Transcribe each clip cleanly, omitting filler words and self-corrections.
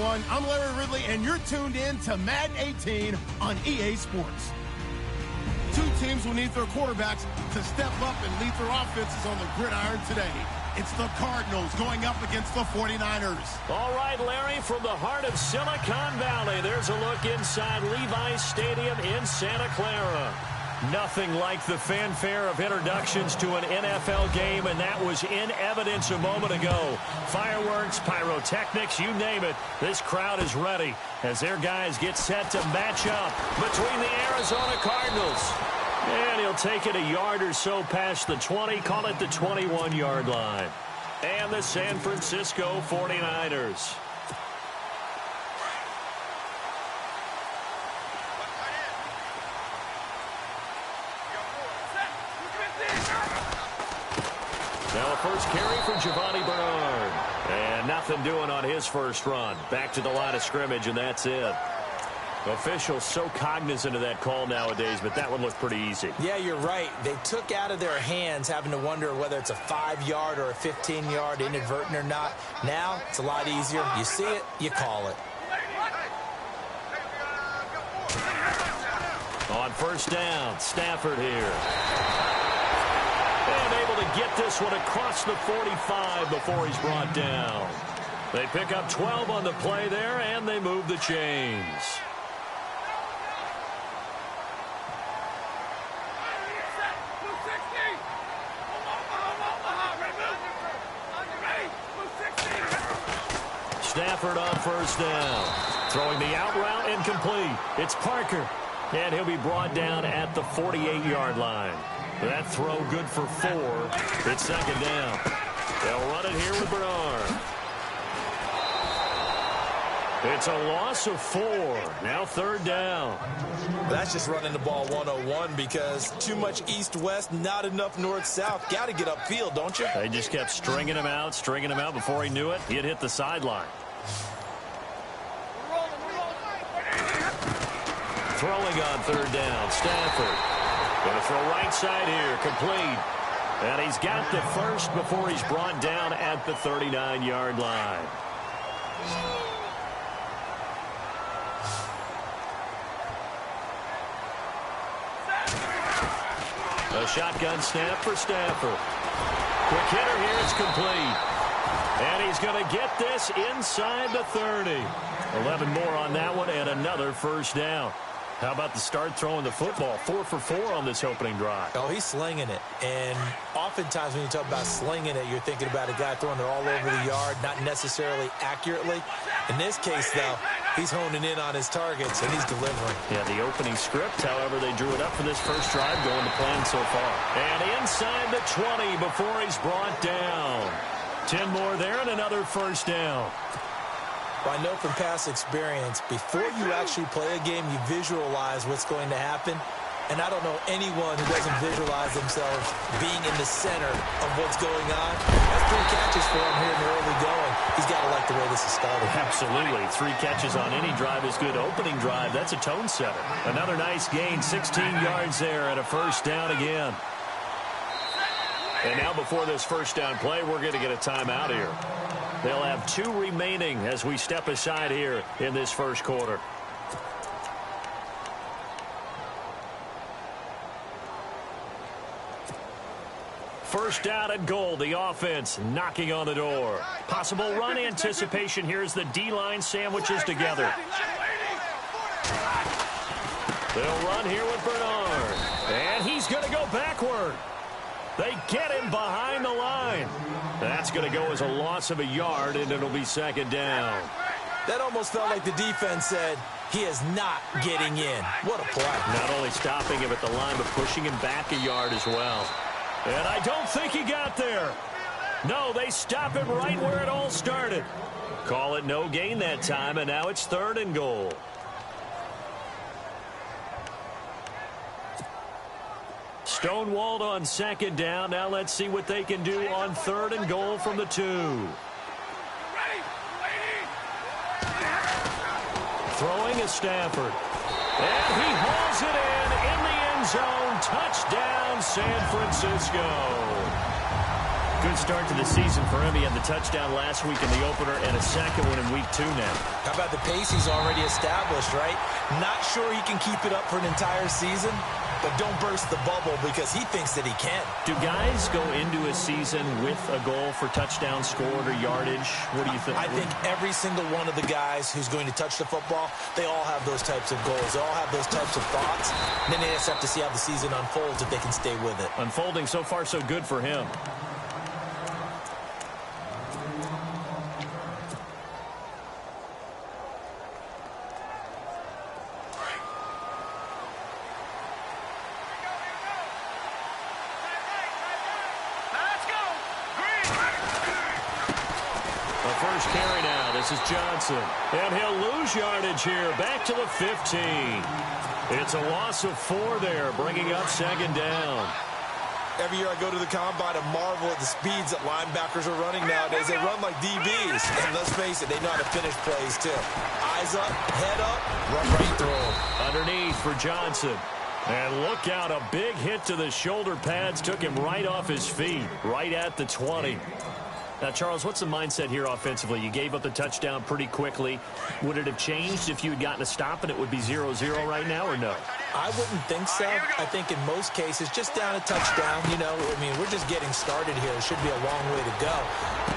everyone. I'm Larry Ridley, and you're tuned in to Madden 18 on EA Sports. Two teams will need their quarterbacks to step up and lead their offenses on the gridiron today. It's the Cardinals going up against the 49ers. All right, Larry, from the heart of Silicon Valley, there's a look inside Levi's Stadium in Santa Clara. Nothing like the fanfare of introductions to an NFL game, and that was in evidence a moment ago. Fireworks, pyrotechnics, you name it. This crowd is ready as their guys get set to match up between the Arizona Cardinals. And he'll take it a yard or so past the 20, call it the 21-yard line. And the San Francisco 49ers. Now a first carry for Giovanni Bernard. And nothing doing on his first run. Back to the line of scrimmage, and that's it. Officials so cognizant of that call nowadays, but that one looked pretty easy. Yeah, you're right. They took out of their hands having to wonder whether it's a 5-yard or a 15-yard inadvertent or not. Now, it's a lot easier. You see it, you call it. On first down, Stafford here. And able to get this one across the 45 before he's brought down. They pick up 12 on the play there, and they move the chains. Stafford on first down. Throwing the out route incomplete. It's Parker. And he'll be brought down at the 48-yard line. That throw good for 4. It's second down. They'll run it here with Bernard. It's a loss of 4. Now third down. That's just running the ball 101 because too much east-west, not enough north-south. Got to get upfield, don't you? They just kept stringing him out before he knew it. He had hit the sideline. Throwing on third down, Stafford. Going to throw right side here, complete. And he's got the first before he's brought down at the 39-yard line. A shotgun snap for Stafford. Quick hitter here, it's complete. And he's going to get this inside the 30. 11 more on that one and another first down. How about the start throwing the football? 4 for 4 on this opening drive. Oh, he's slinging it. And oftentimes when you talk about slinging it, you're thinking about a guy throwing it all over the yard, not necessarily accurately. In this case, though, he's honing in on his targets, and he's delivering. Yeah, the opening script, however, they drew it up for this first drive going to plan so far. And inside the 20 before he's brought down. 10 more there and another first down. Well, I know from past experience, before you actually play a game, you visualize what's going to happen. And I don't know anyone who doesn't visualize themselves being in the center of what's going on. That's 3 catches for him here in the early going. He's got to like the way this is started. Absolutely. 3 catches on any drive is good. Opening drive, that's a tone setter. Another nice gain, 16 yards there and a first down again. And now before this first down play, we're going to get a timeout here. They'll have 2 remaining as we step aside here in this first quarter. First down and goal. The offense knocking on the door. Possible run anticipation here as the D-line sandwiches together. They'll run here with Bernard. And he's going to go backward. They get him behind the line. That's going to go as a loss of a yard, and it'll be second down. That almost felt like the defense said, he is not getting in. What a play. Not only stopping him at the line, but pushing him back a yard as well. And I don't think he got there. No, they stop him right where it all started. Call it no gain that time, and now it's third and goal. Stonewalled on second down. Now let's see what they can do on third and goal from the 2. Throwing is Stafford. And he hauls it in the end zone. Touchdown, San Francisco. Good start to the season for him. He had the touchdown last week in the opener and a second one in week 2 now. How about the pace he's already established, right? Not sure he can keep it up for an entire season, but don't burst the bubble because he thinks that he can. Do guys go into a season with a goal for touchdown scored or yardage? What do you think? I think every single one of the guys who's going to touch the football, they all have those types of goals. They all have those types of thoughts. And then they just have to see how the season unfolds if they can stay with it. Unfolding so far so good for him. First carry now. This is Johnson. And he'll lose yardage here. Back to the 15. It's a loss of 4 there, bringing up second down. Every year I go to the combine and marvel at the speeds that linebackers are running nowadays. They run like DBs. And let's face it, they know how to finish plays too. Eyes up, head up, run right through them. Underneath for Johnson. And look out, a big hit to the shoulder pads. Took him right off his feet, right at the 20. Now, Charles, what's the mindset here offensively? You gave up the touchdown pretty quickly. Would it have changed if you had gotten a stop and it would be 0-0 right now, or no? I wouldn't think so. I think in most cases, just down a touchdown, you know, I mean, we're just getting started here. It should be a long way to go.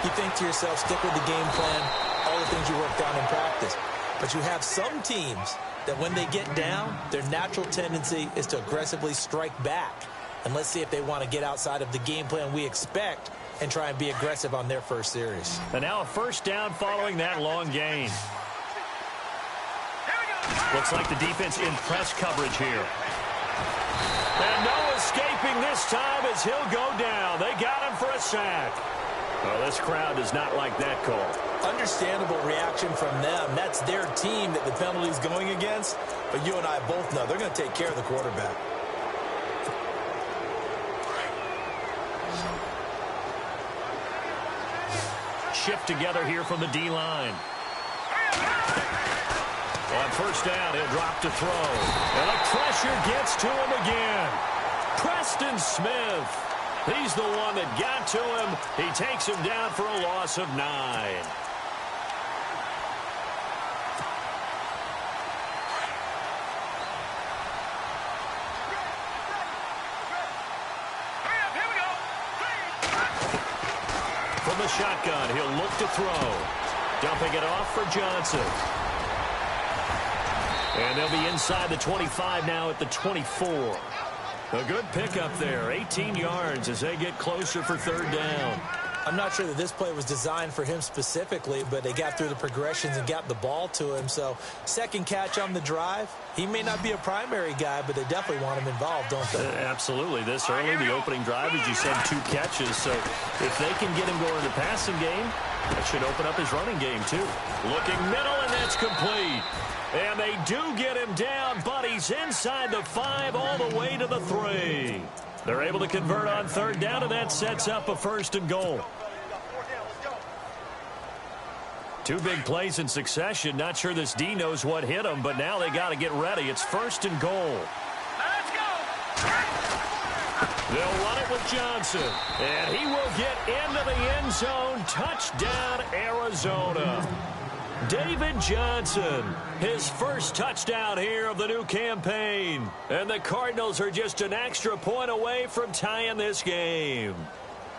You think to yourself, stick with the game plan, all the things you worked on in practice. But you have some teams that when they get down, their natural tendency is to aggressively strike back. And let's see if they want to get outside of the game plan we expect and try and be aggressive on their first series. And now a first down following that long gain. Looks like the defense in press coverage here. And no escaping this time as he'll go down. They got him for a sack. Well, this crowd does not like that call. Understandable reaction from them. That's their team that the penalty's going against. But you and I both know they're going to take care of the quarterback. Shift together here from the D-line. On first down, he'll drop to throw. And the pressure gets to him again. Preston Smith. He's the one that got to him. He takes him down for a loss of 9. From the shotgun, he'll look to throw. Dumping it off for Johnson. And they'll be inside the 25 now at the 24. A good pickup there, 18 yards as they get closer for third down. I'm not sure that this play was designed for him specifically, but they got through the progressions and got the ball to him. So second catch on the drive. He may not be a primary guy, but they definitely want him involved, don't they? Absolutely. This early, the opening drive, as you said, 2 catches. So if they can get him going in the passing game, that should open up his running game too. Looking middle, and that's complete. And they do get him down, but he's inside the 5 all the way to the 3. They're able to convert on third down, and that sets up a first and goal. 2 big plays in succession. Not sure this D knows what hit him, but now they got to get ready. It's first and goal. Let's go. They'll run it with Johnson, and he will get into the end zone. Touchdown, Arizona. David Johnson, his first touchdown here of the new campaign. And the Cardinals are just an extra point away from tying this game.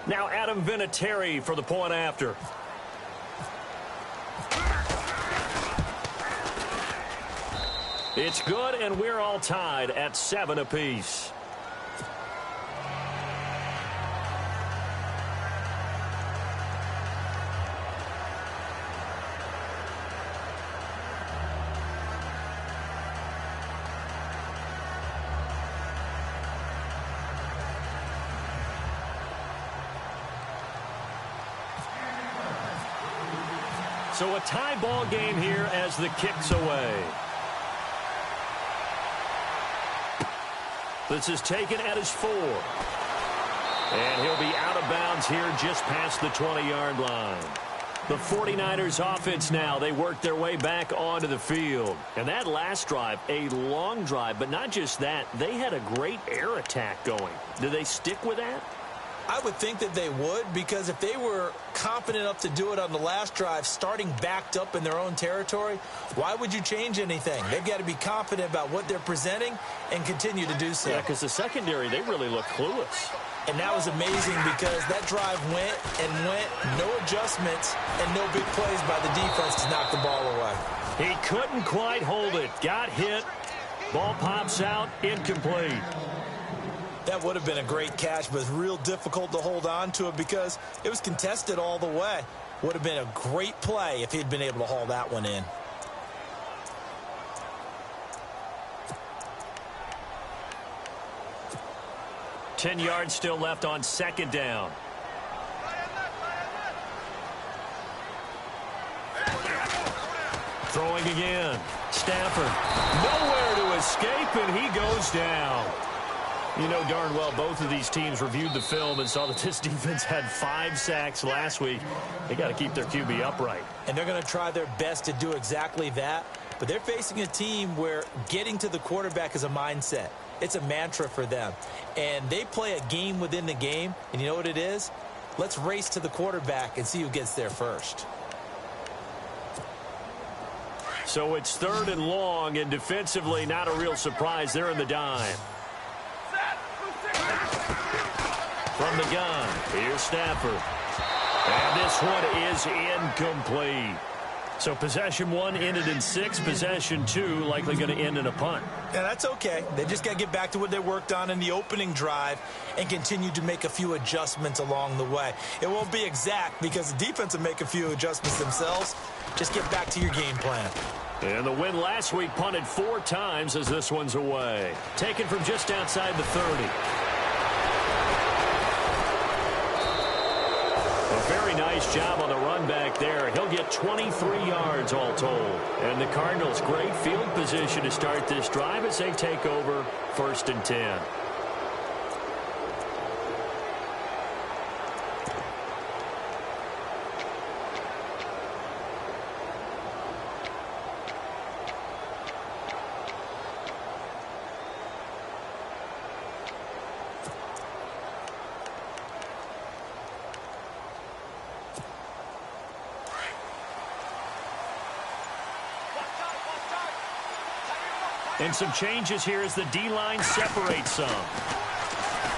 Now Adam Vinatieri for the point after. It's good, and we're all tied at 7 apiece. So a tie ball game here as the kick's away. This is taken at his 4. And he'll be out of bounds here just past the 20-yard line. The 49ers offense now, they work their way back onto the field. And that last drive, a long drive, but not just that, they had a great air attack going. Do they stick with that? I would think that they would, because if they were confident enough to do it on the last drive, starting backed up in their own territory, why would you change anything? They've got to be confident about what they're presenting and continue to do so. Yeah, because the secondary, they really look clueless. And that was amazing because that drive went and went, no adjustments, and no big plays by the defense to knock the ball away. He couldn't quite hold it. Got hit. Ball pops out, incomplete. That would have been a great catch, but it's real difficult to hold on to it because it was contested all the way. Would have been a great play if he'd been able to haul that one in. Ten yards still left on second down. Throwing again. Stafford. Nowhere to escape, and he goes down. You know darn well both of these teams reviewed the film and saw that this defense had 5 sacks last week. They got to keep their QB upright. And they're going to try their best to do exactly that. But they're facing a team where getting to the quarterback is a mindset. It's a mantra for them. And they play a game within the game. And you know what it is? Let's race to the quarterback and see who gets there first. So it's 3rd and long, and defensively not a real surprise. They're in the dime. From the gun, here's Stafford. And this one is incomplete. So possession 1 ended in 6. Possession 2 likely going to end in a punt. Yeah, that's okay. They just got to get back to what they worked on in the opening drive and continue to make a few adjustments along the way. It won't be exact because the defense will make a few adjustments themselves. Just get back to your game plan. And the win last week punted 4 times as this one's away. Taken from just outside the 30. A very nice job on the run back there. He'll get 23 yards all told. And the Cardinals, great field position to start this drive as they take over 1st and 10. And some changes here as the D-line separates some.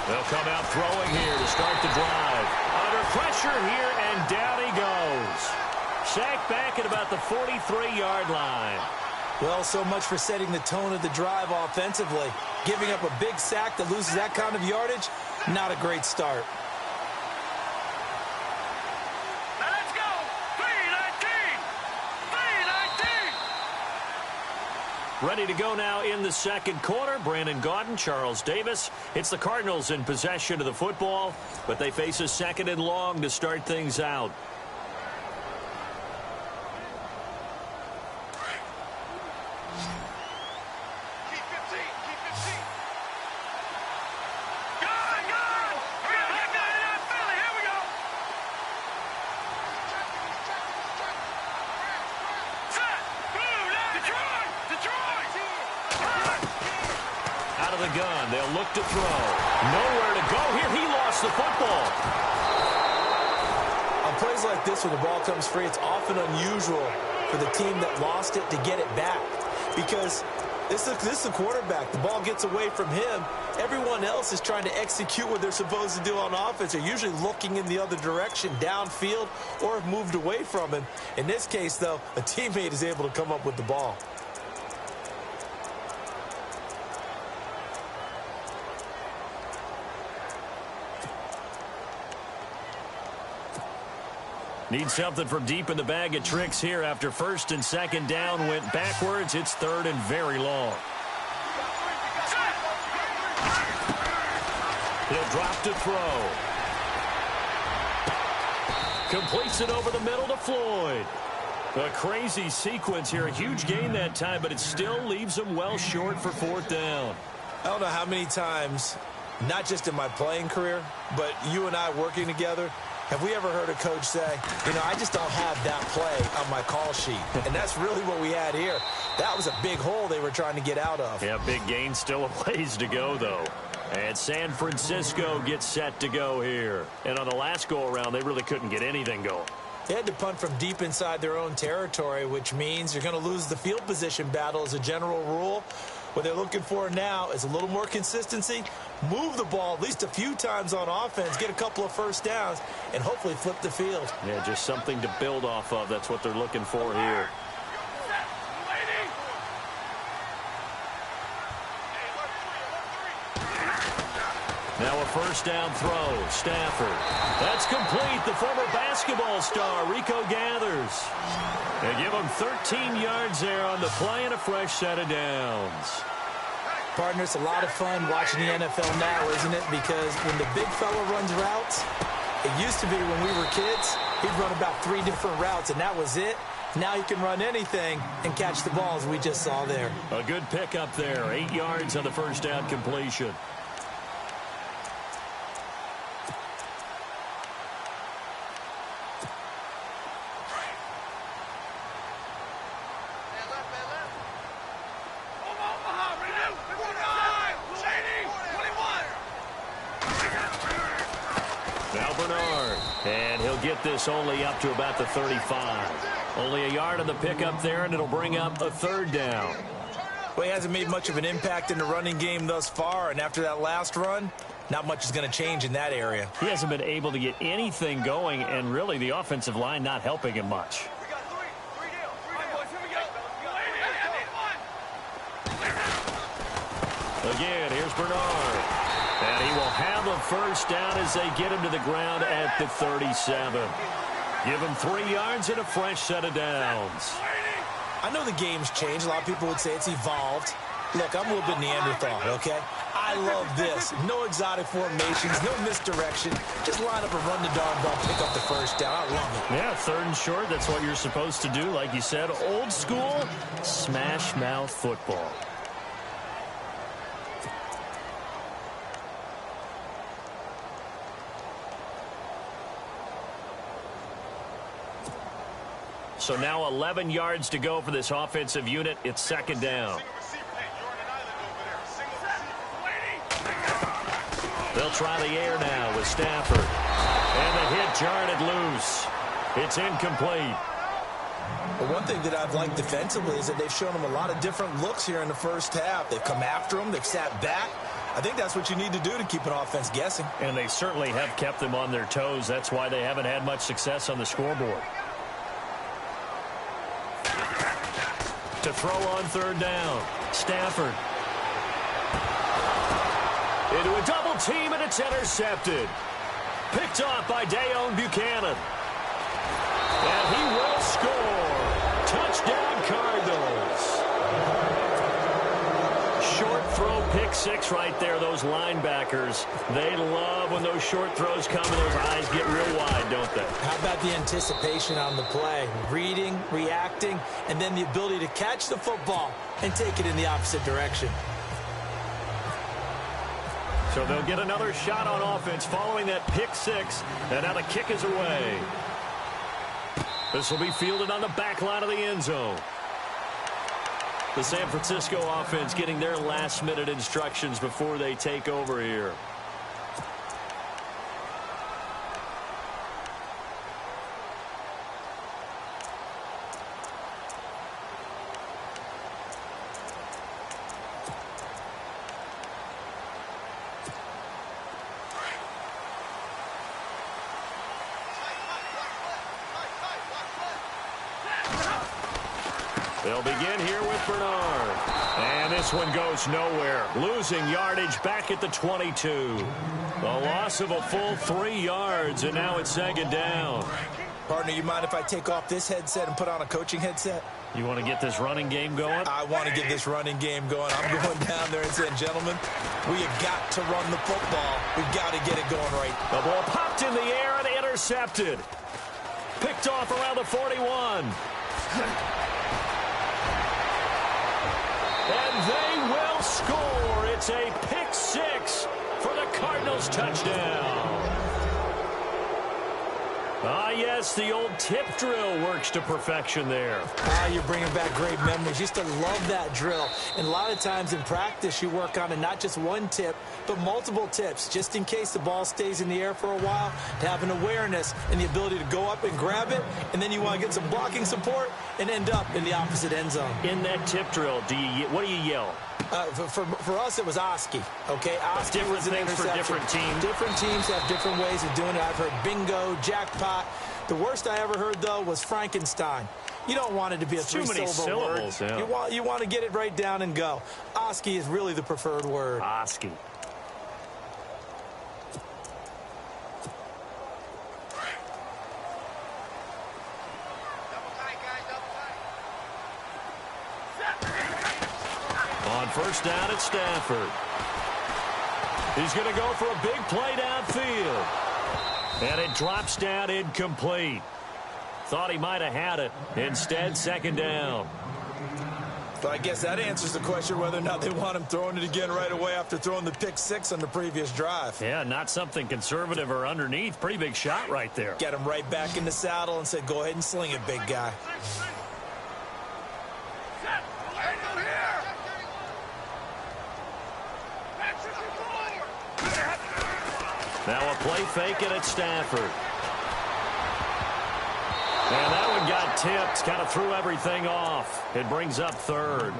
They'll come out throwing here to start the drive. Under pressure here, and down he goes. Sacked back at about the 43-yard line. Well, so much for setting the tone of the drive offensively. Giving up a big sack that loses that kind of yardage, not a great start. Let's go. 3-19. 3-19. Ready to go now in the second quarter. Brandon Gaudin, Charles Davis. It's the Cardinals in possession of the football, but they face a 2nd and long to start things out. Gun. They'll look to throw. Nowhere to go here. He lost the football. On plays like this, when the ball comes free, it's often unusual for the team that lost it to get it back. Because this is the quarterback. The ball gets away from him. Everyone else is trying to execute what they're supposed to do on offense. They're usually looking in the other direction, downfield, or have moved away from him. In this case, though, a teammate is able to come up with the ball. Need something from deep in the bag of tricks here after 1st and 2nd down went backwards. It's 3rd and very long. He'll drop to throw. Completes it over the middle to Floyd. A crazy sequence here. A huge gain that time, but it still leaves him well short for 4th down. I don't know how many times, not just in my playing career, but you and I working together, have we ever heard a coach say, you know, I just don't have that play on my call sheet? And that's really what we had here. That was a big hole they were trying to get out of. Yeah, big gain, still a ways to go, though. And San Francisco gets set to go here. And on the last go-around, they really couldn't get anything going. They had to punt from deep inside their own territory, which means you're going to lose the field position battle as a general rule. What they're looking for now is a little more consistency, move the ball at least a few times on offense, get a couple of first downs, and hopefully flip the field. Yeah, just something to build off of. That's what they're looking for here. Now a first down throw. Stafford. That's complete. The former basketball star, Rico Gathers. They give him 13 yards there on the play and a fresh set of downs. Partner, it's a lot of fun watching the NFL now, isn't it? Because when the big fella runs routes, it used to be when we were kids, he'd run about 3 different routes, and that was it. Now he can run anything and catch the balls we just saw there. A good pickup there. 8 yards on the first down completion. This only up to about the 35. Only a yard on the pickup there, and it'll bring up a third down. Well, he hasn't made much of an impact in the running game thus far, and after that last run, not much is going to change in that area. He hasn't been able to get anything going, and really the offensive line not helping him much. Again, here's Bernard. And he will have a first down as they get him to the ground at the 37. Give him 3 yards and a fresh set of downs. I know the game's changed. A lot of people would say it's evolved. Look, I'm a little bit Neanderthal, okay? I love this. No exotic formations, no misdirection. Just line up and run the darn ball, pick up the first down. I love it. Yeah, 3rd and short. That's what you're supposed to do. Like you said, old school, smash mouth football. So now 11 yards to go for this offensive unit. It's 2nd down. They'll try the air now with Stafford. And the hit jarred loose. It's incomplete. But one thing that I've liked defensively is that they've shown them a lot of different looks here in the first half. They've come after them. They've sat back. I think that's what you need to do to keep an offense guessing. And they certainly have kept them on their toes. That's why they haven't had much success on the scoreboard. To throw on 3rd down. Stafford. Into a double team, and it's intercepted. Picked off by Dayon Buchanan. And he will score. Touchdown, Cardinals. Short throw, pick 6 right there. Those linebackers, they love when those short throws come and those eyes get real wide, don't they? How about the anticipation on the play? Reading, reacting, and then the ability to catch the football and take it in the opposite direction. So they'll get another shot on offense following that pick 6, and now the kick is away. This will be fielded on the back line of the end zone. The San Francisco offense getting their last-minute instructions before they take over here. They'll begin here with Bernard. And this one goes nowhere. Losing yardage back at the 22. A loss of a full 3 yards, and now it's 2nd down. Partner, you mind if I take off this headset and put on a coaching headset? You want to get this running game going? I want to get this running game going. I'm going down there and saying, gentlemen, we have got to run the football. We've got to get it going right. The ball popped in the air and intercepted. Picked off around the 41. And they will score. It's a pick 6 for the Cardinals touchdown. Ah, yes, the old tip drill works to perfection there. Ah, you're bringing back great memories. Used to love that drill. And a lot of times in practice, you work on it, not just one tip, but multiple tips, just in case the ball stays in the air for a while, to have an awareness and the ability to go up and grab it, and then you want to get some blocking support and end up in the opposite end zone. In that tip drill, what do you yell? For us, it was Oski. Okay, Oski was an interception. For different teams. Different teams have different ways of doing it. I've heard bingo, jackpot. The worst I ever heard, though, was Frankenstein. You don't want it to be a three-syllable word. Yeah. You want to get it right down and go. Oski is really the preferred word. Oski. On first down at Stafford. He's going to go for a big play downfield. And it drops down incomplete. Thought he might have had it. Instead, second down. But I guess that answers the question whether or not they want him throwing it again right away after throwing the pick six on the previous drive. Yeah, not something conservative or underneath. Pretty big shot right there. Get him right back in the saddle and said, go ahead and sling it, big guy. Now a play fake it at Stafford. And that one got tipped, kind of threw everything off. It brings up third.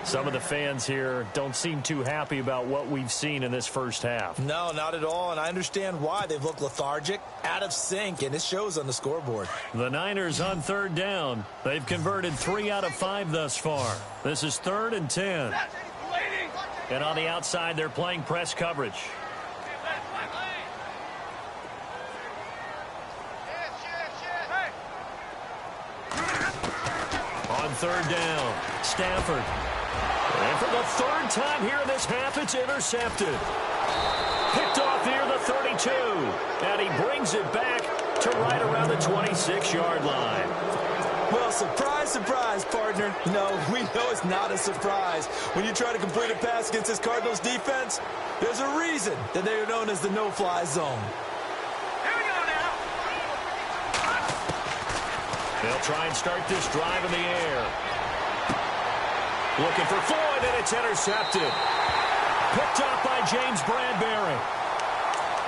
Some of the fans here don't seem too happy about what we've seen in this first half. No, not at all, and I understand why. They've looked lethargic, out of sync, and it shows on the scoreboard. The Niners on third down. They've converted 3 out of 5 thus far. This is 3rd and 10. And on the outside, they're playing press coverage. On third down, Stafford. And for the 3rd time here in this half, it's intercepted. Picked off near the 32. And he brings it back to right around the 26-yard line. Well, surprise, surprise, partner. No, we know it's not a surprise. When you try to complete a pass against this Cardinals defense, there's a reason that they are known as the no-fly zone. They'll try and start this drive in the air. Looking for Floyd, and it's intercepted. Picked off by James Bradbury.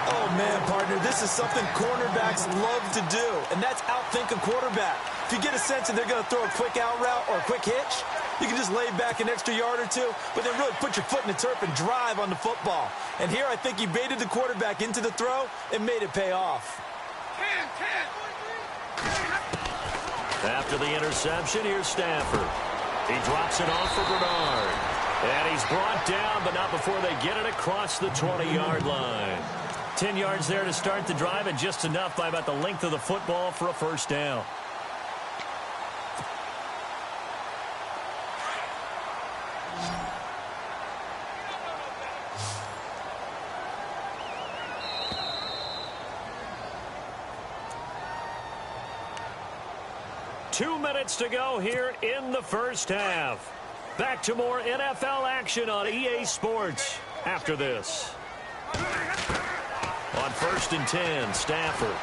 Oh, man, partner, this is something cornerbacks love to do, and that's outthink a quarterback. If you get a sense that they're going to throw a quick out route or a quick hitch, you can just lay back an extra yard or two, but then really put your foot in the turf and drive on the football. And here I think he baited the quarterback into the throw and made it pay off. After the interception, here's Stafford. He drops it off for Bernard. And he's brought down, but not before they get it across the 20-yard line. 10 yards there to start the drive, and just enough by about the length of the football for a first down. Two minutes to go here in the first half. Back to more NFL action on EA Sports after this. On 1st and 10, Stafford.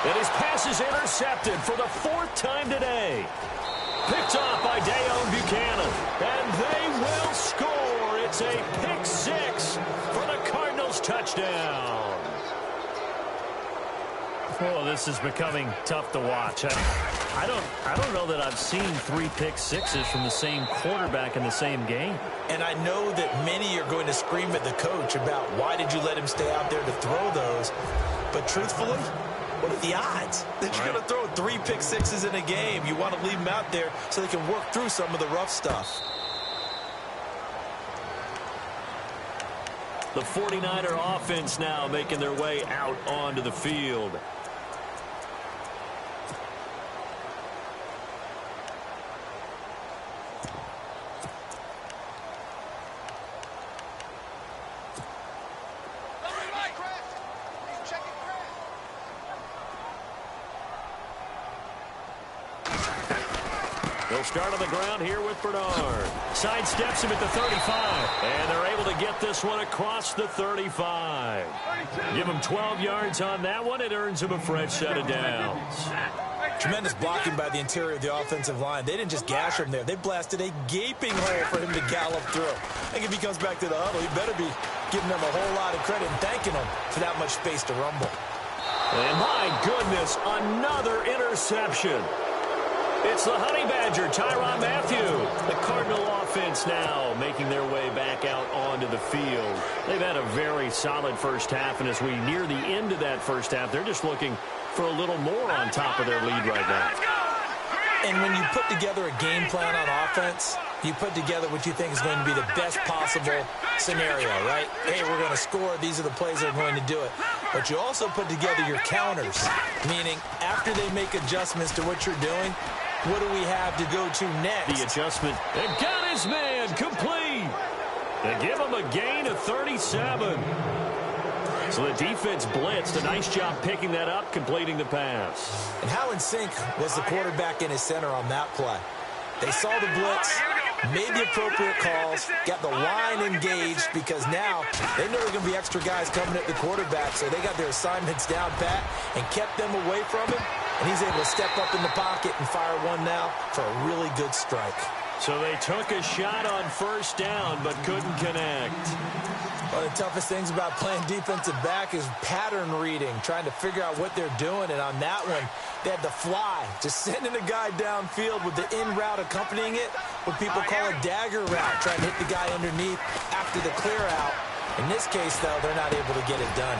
And his pass is intercepted for the 4th time today. Picked off by Dayon Buchanan. And they will score. It's a pick 6 for the Cardinals touchdown. Oh, this is becoming tough to watch. I don't know that I've seen 3 pick sixes from the same quarterback in the same game. And I know that many are going to scream at the coach about why did you let him stay out there to throw those. But truthfully, what are the odds that you're going to throw 3 pick sixes in a game? You want to leave them out there so they can work through some of the rough stuff. The 49er offense now making their way out onto the field. They'll start on the ground here with Bernard. Sidesteps him at the 35. And they're able to get this one across the 35. Give him 12 yards on that one. It earns him a fresh set of downs. Tremendous blocking by the interior of the offensive line. They didn't just gash him there. They blasted a gaping hole for him to gallop through. I think if he comes back to the huddle, he better be giving them a whole lot of credit and thanking them for that much space to rumble. And my goodness, another interception. It's the Honey Badger, Tyrann Mathieu. The Cardinal offense now making their way back out onto the field. They've had a very solid first half, and as we near the end of that first half, they're just looking for a little more on top of their lead right now. And when you put together a game plan on offense, you put together what you think is going to be the best possible scenario, right? Hey, we're going to score. These are the plays that are going to do it. But you also put together your counters, meaning after they make adjustments to what you're doing, what do we have to go to next? The adjustment. And got his man complete. They give him a gain of 37. So the defense blitzed. A nice job picking that up, completing the pass. And how in sync was the quarterback in his center on that play? They saw the blitz, made the appropriate calls, got the line engaged because now they know there are going to be extra guys coming at the quarterback, so they got their assignments down pat and kept them away from him, and he's able to step up in the pocket and fire one now for a really good strike. So they took a shot on first down but couldn't connect. One of the toughest things about playing defensive back is pattern reading, trying to figure out what they're doing. And on that one, they had the fly, just sending a guy downfield with the in route accompanying it, what people call a dagger route, trying to hit the guy underneath after the clear out. In this case, though, they're not able to get it done.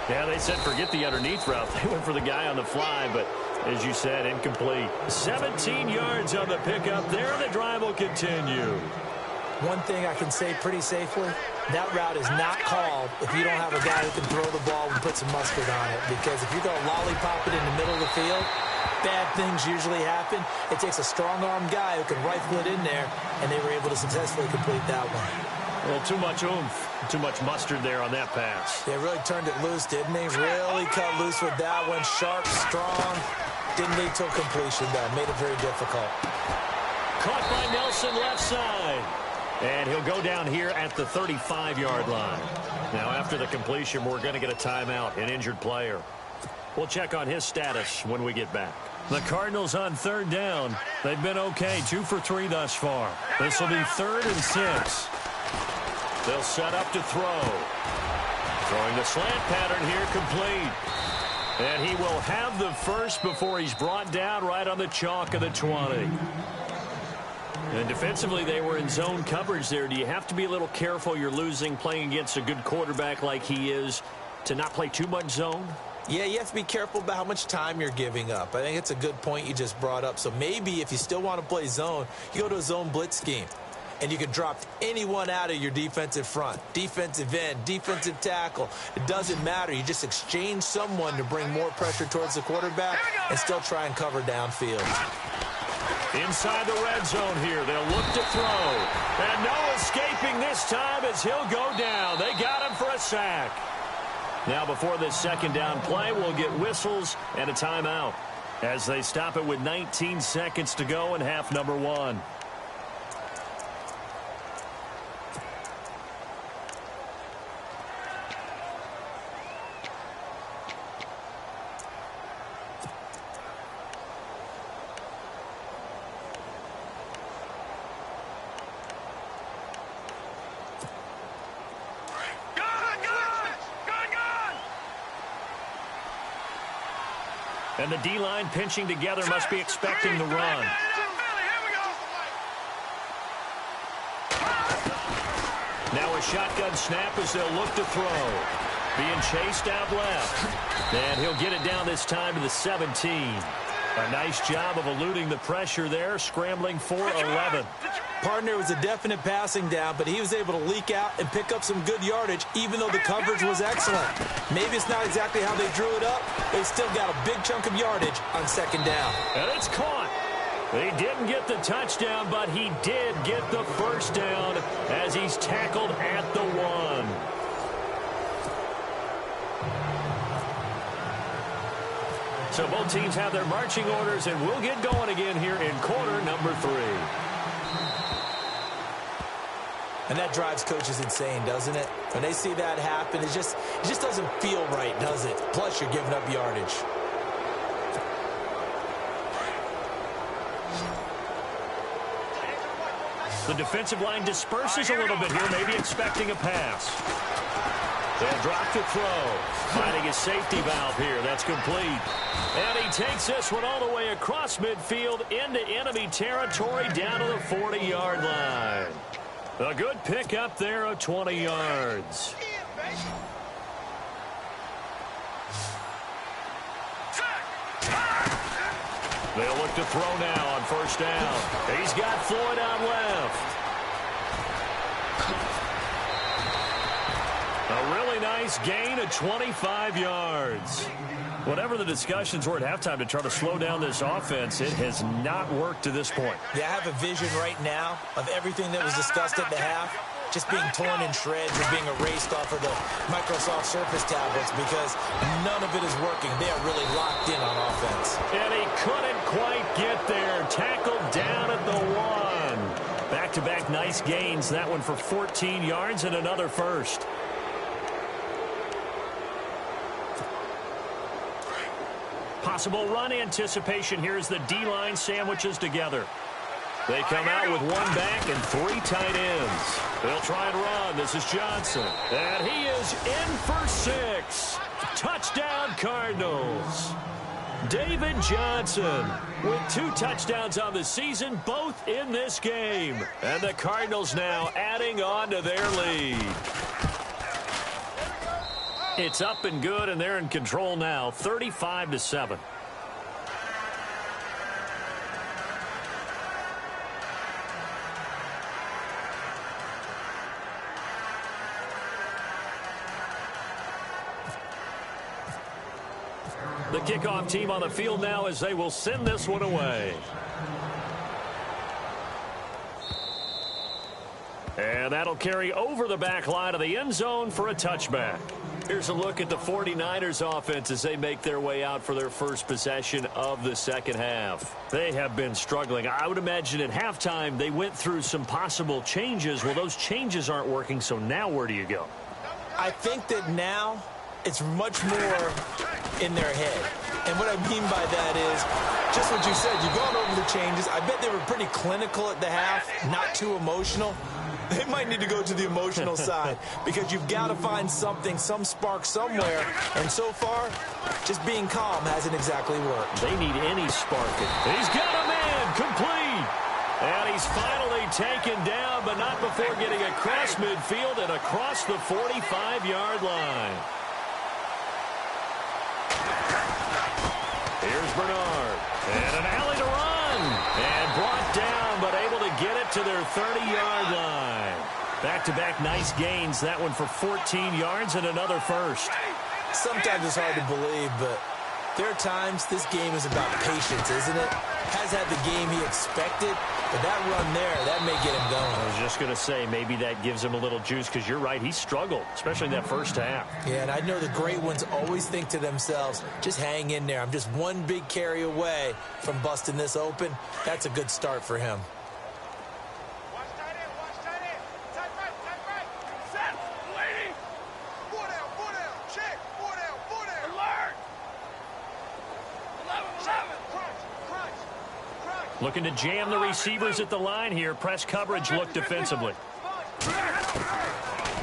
Yeah, they said forget the underneath route. They went for the guy on the fly, but as you said, incomplete. 17 yards on the pickup there, and the drive will continue. One thing I can say pretty safely, that route is not called if you don't have a guy who can throw the ball and put some mustard on it. Because if you go lollipop it in the middle of the field, bad things usually happen. It takes a strong-armed guy who can rifle it in there, and they were able to successfully complete that one. Well, too much oomph, too much mustard there on that pass. They really turned it loose, didn't they? Really cut loose with that one. Sharp, strong. Didn't lead to a completion, though. Made it very difficult. Caught by Nelson left side. And he'll go down here at the 35-yard line. Now, after the completion, we're going to get a timeout, an injured player. We'll check on his status when we get back. The Cardinals on third down. They've been okay, 2 for 3 thus far. This will be 3rd and 6. They'll set up to throw. Throwing the slant pattern here complete. And he will have the first before he's brought down right on the chalk of the 20. And defensively, they were in zone coverage there. Do you have to be a little careful? You're losing, playing against a good quarterback like he is, to not play too much zone? Yeah, you have to be careful about how much time you're giving up. I think it's a good point you just brought up. So maybe if you still want to play zone, you go to a zone blitz scheme. And you can drop anyone out of your defensive front, defensive end, defensive tackle. It doesn't matter. You just exchange someone to bring more pressure towards the quarterback and still try and cover downfield. Inside the red zone here. They'll look to throw. And no escaping this time as he'll go down. They got him for a sack. Now before this second down play, we'll get whistles and a timeout as they stop it with 19 seconds to go in half number 1. And the D-line pinching together must be expecting the run. Now a shotgun snap as they'll look to throw. Being chased out left. And he'll get it down this time to the 17. A nice job of eluding the pressure there, scrambling for 11. Partner was a definite passing down, but he was able to leak out and pick up some good yardage, even though the coverage was excellent. Maybe it's not exactly how they drew it up, but he still got a big chunk of yardage on second down. And it's caught. He didn't get the touchdown, but he did get the first down as he's tackled at the 1. So both teams have their marching orders, and we'll get going again here in quarter number 3. And that drives coaches insane, doesn't it? When they see that happen, it just doesn't feel right, does it? Plus, you're giving up yardage. The defensive line disperses a little bit here, maybe expecting a pass. They'll drop to throw. Finding his safety valve here. That's complete. And he takes this one all the way across midfield into enemy territory down to the 40-yard line. A good pick up there of 20 yards. They'll look to throw now on first down. He's got Floyd on left. A really nice gain of 25 yards. Whatever the discussions were at halftime to try to slow down this offense, it has not worked to this point. Yeah, I have a vision right now of everything that was discussed at the half just being torn in shreds or being erased off of the Microsoft Surface tablets because none of it is working. They are really locked in on offense. And he couldn't quite get there. Tackled down at the 1. Back-to-back nice gains. That one for 14 yards and another first. Possible run anticipation here as the D-line sandwiches together. They come out with 1 back and 3 tight ends. They'll try and run. This is Johnson. And he is in for 6. Touchdown, Cardinals. David Johnson with 2 touchdowns on the season, both in this game. And the Cardinals now adding on to their lead. It's up and good, and they're in control now, 35-7. The kickoff team on the field now as they will send this one away. And that'll carry over the back line of the end zone for a touchback. Here's a look at the 49ers offense as they make their way out for their first possession of the second half. They have been struggling. I would imagine at halftime they went through some possible changes. Well, those changes aren't working, so now where do you go? I think that now it's much more in their head. And what I mean by that is just what you said. You've gone over the changes. I bet they were pretty clinical at the half, not too emotional. They might need to go to the emotional side because you've got to find something, some spark somewhere. And so far, just being calm hasn't exactly worked. They need any sparking. He's got a man complete. And he's finally taken down, but not before getting across midfield and across the 45-yard line. Here's Bernard. And an alley to run. And brought down, but able to get it to their 30-yard line. Back-to-back nice gains. That one for 14 yards and another first. Sometimes it's hard to believe, but there are times this game is about patience, isn't it? Has had the game he expected, but that run there, that may get him going. I was just going to say, maybe that gives him a little juice because you're right, he struggled, especially in that first half. Yeah, and I know the great ones always think to themselves, just hang in there. I'm just one big carry away from busting this open. That's a good start for him. Looking to jam the receivers at the line here. Press coverage look defensively.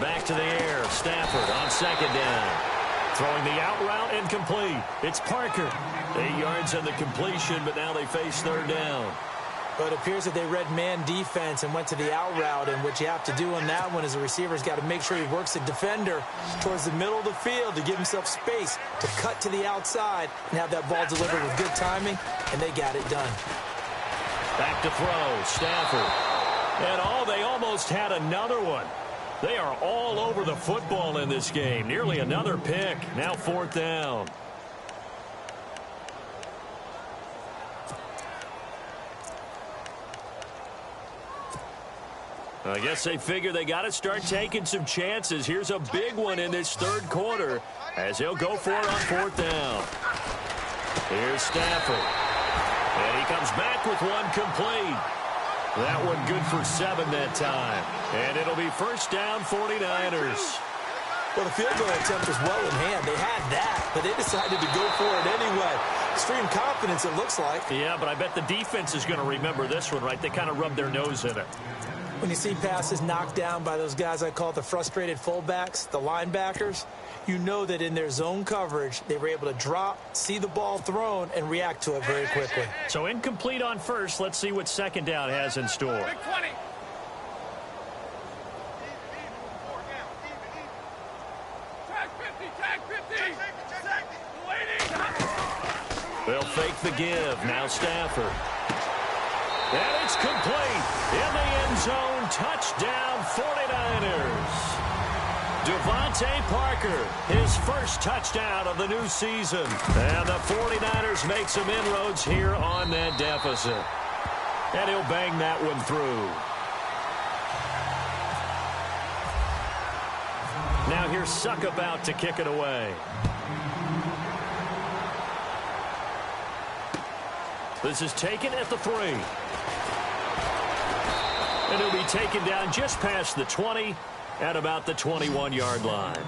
Back to the air. Stafford on second down. Throwing the out route incomplete. It's Parker. 8 yards on the completion, but now they face third down. But it appears that they read man defense and went to the out route, and what you have to do on that one is the receiver's got to make sure he works the defender towards the middle of the field to give himself space to cut to the outside and have that ball delivered with good timing, and they got it done. Back to throw, Stafford. And they almost had another one. They are all over the football in this game. Nearly another pick. Now fourth down. I guess they figure they got to start taking some chances. Here's a big one in this third quarter as he'll go for it on fourth down. Here's Stafford. And he comes back with one complete. That one good for 7 that time. And it'll be first down 49ers. Well, the field goal attempt was well in hand. They had that, but they decided to go for it anyway. Extreme confidence, it looks like. Yeah, but I bet the defense is going to remember this one, right? They kind of rubbed their nose in it. When you see passes knocked down by those guys I call the frustrated fullbacks, the linebackers, you know that in their zone coverage, they were able to drop, see the ball thrown, and react to it very quickly. So incomplete on first. Let's see what second down has in store. Big 20. Tag 50, tag 50. Waiting. They'll fake the give. Now Stafford. And it's complete. In the end zone. Touchdown 49ers. Devontae Parker, his first touchdown of the new season. And the 49ers make some inroads here on that deficit. And he'll bang that one through. Now here's Suck about to kick it away. This is taken at the 3. And he'll be taken down just past the 20 at about the 21-yard line.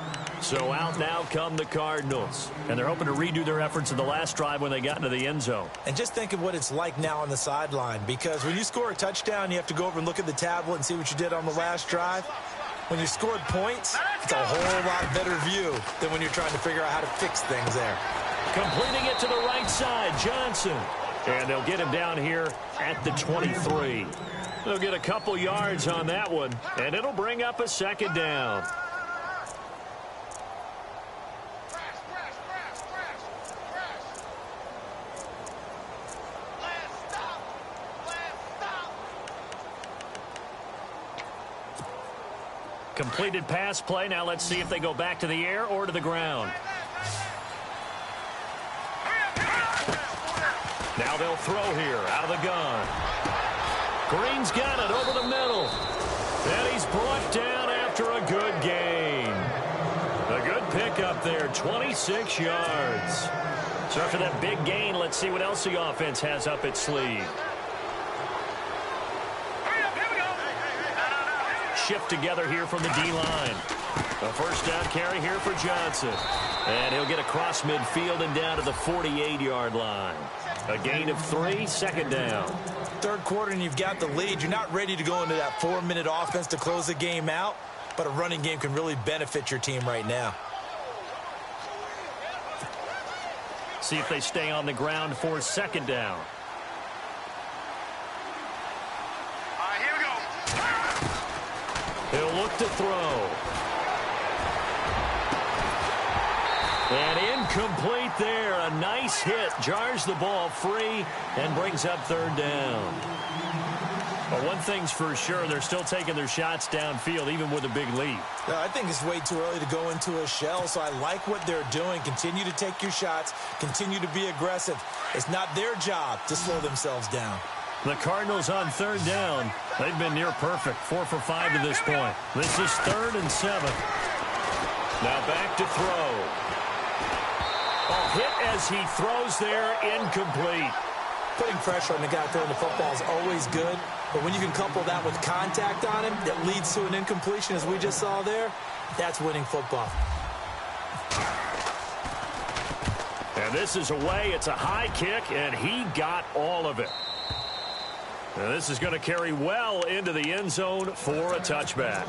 So out now come the Cardinals. And they're hoping to redo their efforts in the last drive when they got into the end zone. And just think of what it's like now on the sideline, because when you score a touchdown, you have to go over and look at the tablet and see what you did on the last drive. When you scored points, it's a whole lot better view than when you're trying to figure out how to fix things there. Completing it to the right side, Johnson. And they'll get him down here at the 23. They'll get a couple yards on that one, and it'll bring up a second down. Completed pass play. Now let's see if they go back to the air or to the ground. Now they'll throw here out of the gun. Green's got it over the middle. And he's brought down after a good gain. A good pickup there, 26 yards. So after that big gain, let's see what else the offense has up its sleeve. Shift together here from the D-line. A first down carry here for Johnson. And he'll get across midfield and down to the 48-yard line. A gain of 3, second down. Third quarter and you've got the lead. You're not ready to go into that 4-minute offense to close the game out, but a running game can really benefit your team right now. See if they stay on the ground for second down. Here we go. He'll look to throw. And incomplete there. A nice hit. Jars the ball free and brings up third down. But one thing's for sure, they're still taking their shots downfield, even with a big lead. No, I think it's way too early to go into a shell, so I like what they're doing. Continue to take your shots. Continue to be aggressive. It's not their job to slow themselves down. The Cardinals on third down. They've been near perfect. 4 for 5 to this point. This is 3rd and 7. Now back to throw. A hit as he throws there, incomplete. Putting pressure on the guy throwing the football is always good, but when you can couple that with contact on him that leads to an incompletion, as we just saw there, that's winning football. And this is away. It's a high kick, and he got all of it. And this is going to carry well into the end zone for a touchback.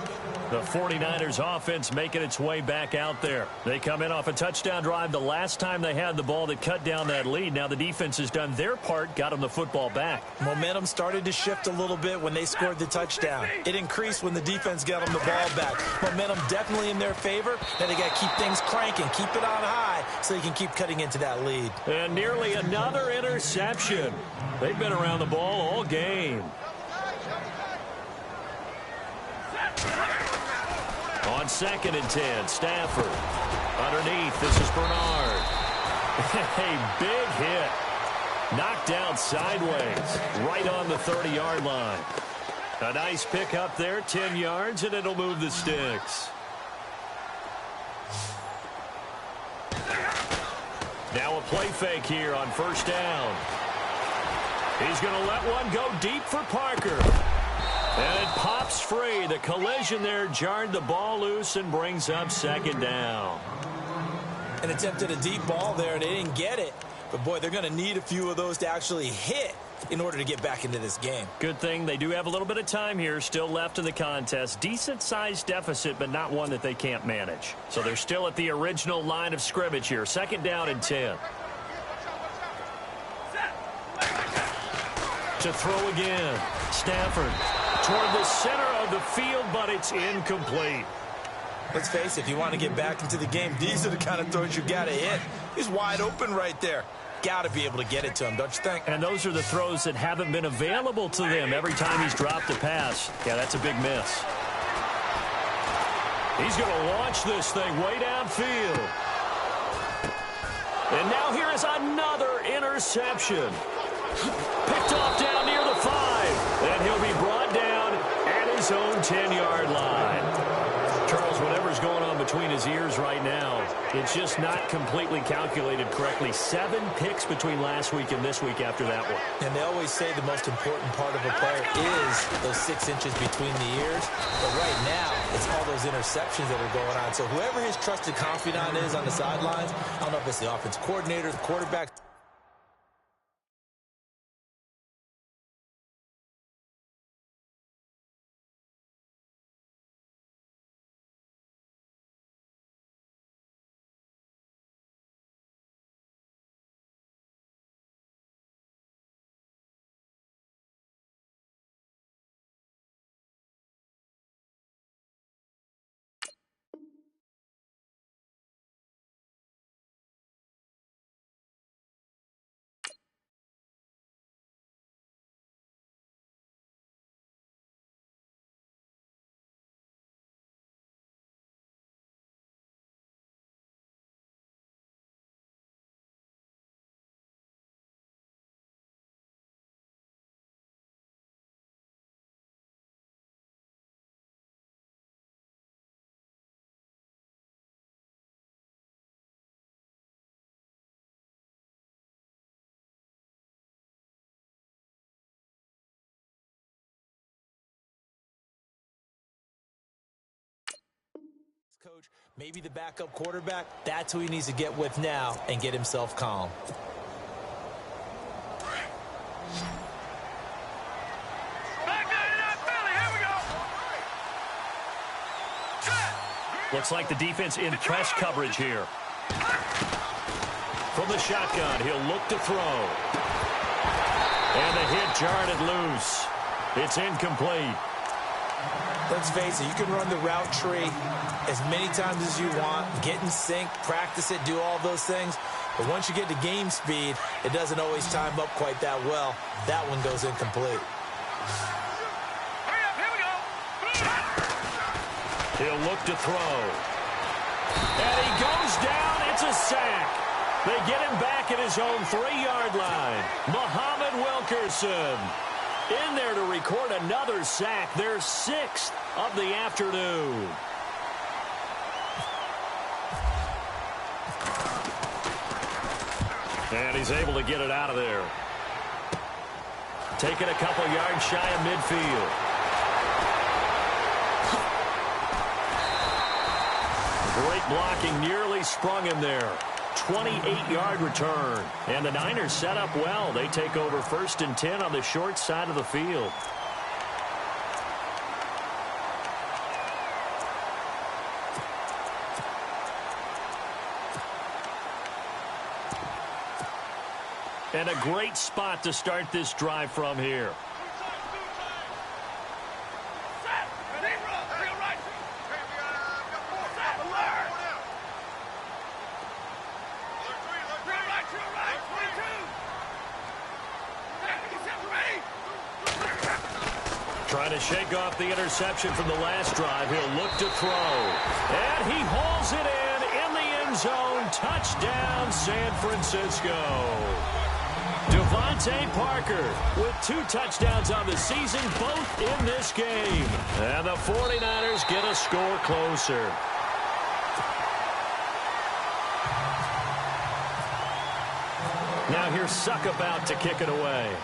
The 49ers offense making its way back out there. They come in off a touchdown drive the last time they had the ball that cut down that lead. Now the defense has done their part, got them the football back. Momentum started to shift a little bit when they scored the touchdown. It increased when the defense got them the ball back. Momentum definitely in their favor. Now they got to keep things cranking, keep it on high so they can keep cutting into that lead. And nearly another interception. They've been around the ball all game. On 2nd and 10, Stafford. Underneath, this is Bernard. A big hit. Knocked down sideways, right on the 30-yard line. A nice pick up there, 10 yards, and it'll move the sticks. Now a play fake here on first down. He's going to let one go deep for Parker. And it pops free. The collision there jarred the ball loose and brings up second down. An attempt at a deep ball there, and they didn't get it. But, boy, they're going to need a few of those to actually hit in order to get back into this game. Good thing they do have a little bit of time here still left in the contest. Decent-sized deficit, but not one that they can't manage. So they're still at the original line of scrimmage here. Second down and 10. To throw again. Stafford toward the center of the field, but it's incomplete. Let's face it, if you want to get back into the game, these are the kind of throws you got to hit. He's wide open right there. Got to be able to get it to him, don't you think? And those are the throws that haven't been available to them every time he's dropped a pass. Yeah, that's a big miss. He's going to launch this thing way downfield. And now here is another interception. Picked off down near the 5. And he'll be brought down at his own 10-yard line. Charles, whatever's going on between his ears right now, it's just not completely calculated correctly. 7 picks between last week and this week after that one. And they always say the most important part of a player is those 6 inches between the ears. But right now, it's all those interceptions that are going on. So whoever his trusted confidant is on the sidelines, I don't know if it's the offense coordinator, the quarterback. Coach, maybe the backup quarterback, that's who he needs to get with now and get himself calm. Looks like the defense in press coverage here. From the shotgun, he'll look to throw. And the hit jarred it loose. It's incomplete. Let's face it, you can run the route tree as many times as you want, get in sync, practice it, do all those things. But once you get to game speed, it doesn't always time up quite that well. That one goes incomplete. He'll look to throw. And he goes down. It's a sack. They get him back at his own 3-yard line. Muhammad Wilkerson in there to record another sack. Their 6th of the afternoon. And he's able to get it out of there. Taking a couple yards shy of midfield. Great blocking, nearly sprung him there. 28-yard return. And the Niners set up well. They take over 1st and 10 on the short side of the field. And a great spot to start this drive from here. Trying to shake off the interception from the last drive. He'll look to throw. And he hauls it in the end zone. Touchdown, San Francisco. Devontae Parker with 2 touchdowns on the season, both in this game. And the 49ers get a score closer. Now here's Suck about to kick it away.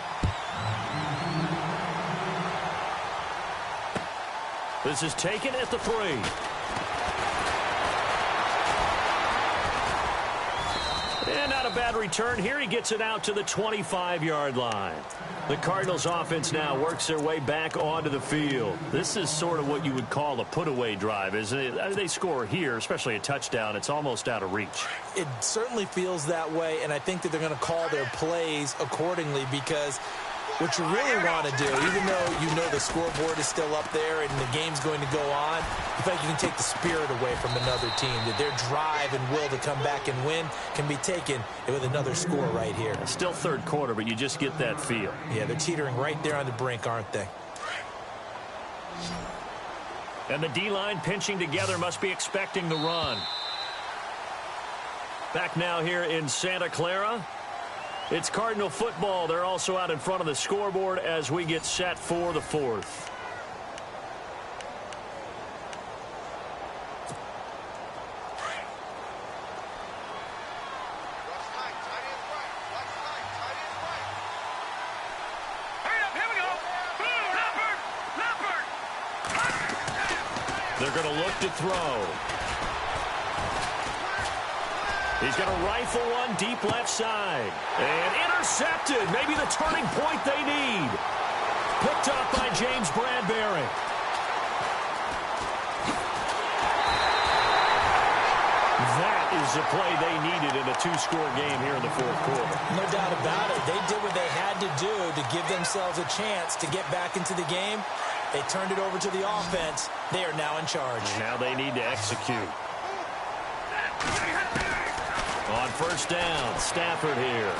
This is taken at the 3. And not a bad return here. He gets it out to the 25-yard line. The Cardinals offense now works their way back onto the field. This is sort of what you would call a put-away drive, isn't it? They score here, especially a touchdown. It's almost out of reach. It certainly feels that way, and I think that they're going to call their plays accordingly because what you really want to do, even though you know the scoreboard is still up there and the game's going to go on, you think you can take the spirit away from another team, that their drive and will to come back and win can be taken with another score right here. Still third quarter, but you just get that feel. Yeah, they're teetering right there on the brink, aren't they? And the D-line pinching together must be expecting the run. Back now here in Santa Clara. It's Cardinal football. They're also out in front of the scoreboard as we get set for the 4th. They're going to look to throw. He's going to rifle one deep left side. And intercepted. Maybe the turning point they need. Picked up by James Bradbury. That is the play they needed in a 2-score game here in the 4th quarter. No doubt about it. They did what they had to do to give themselves a chance to get back into the game. They turned it over to the offense. They are now in charge. Now they need to execute. On first down, Stafford here.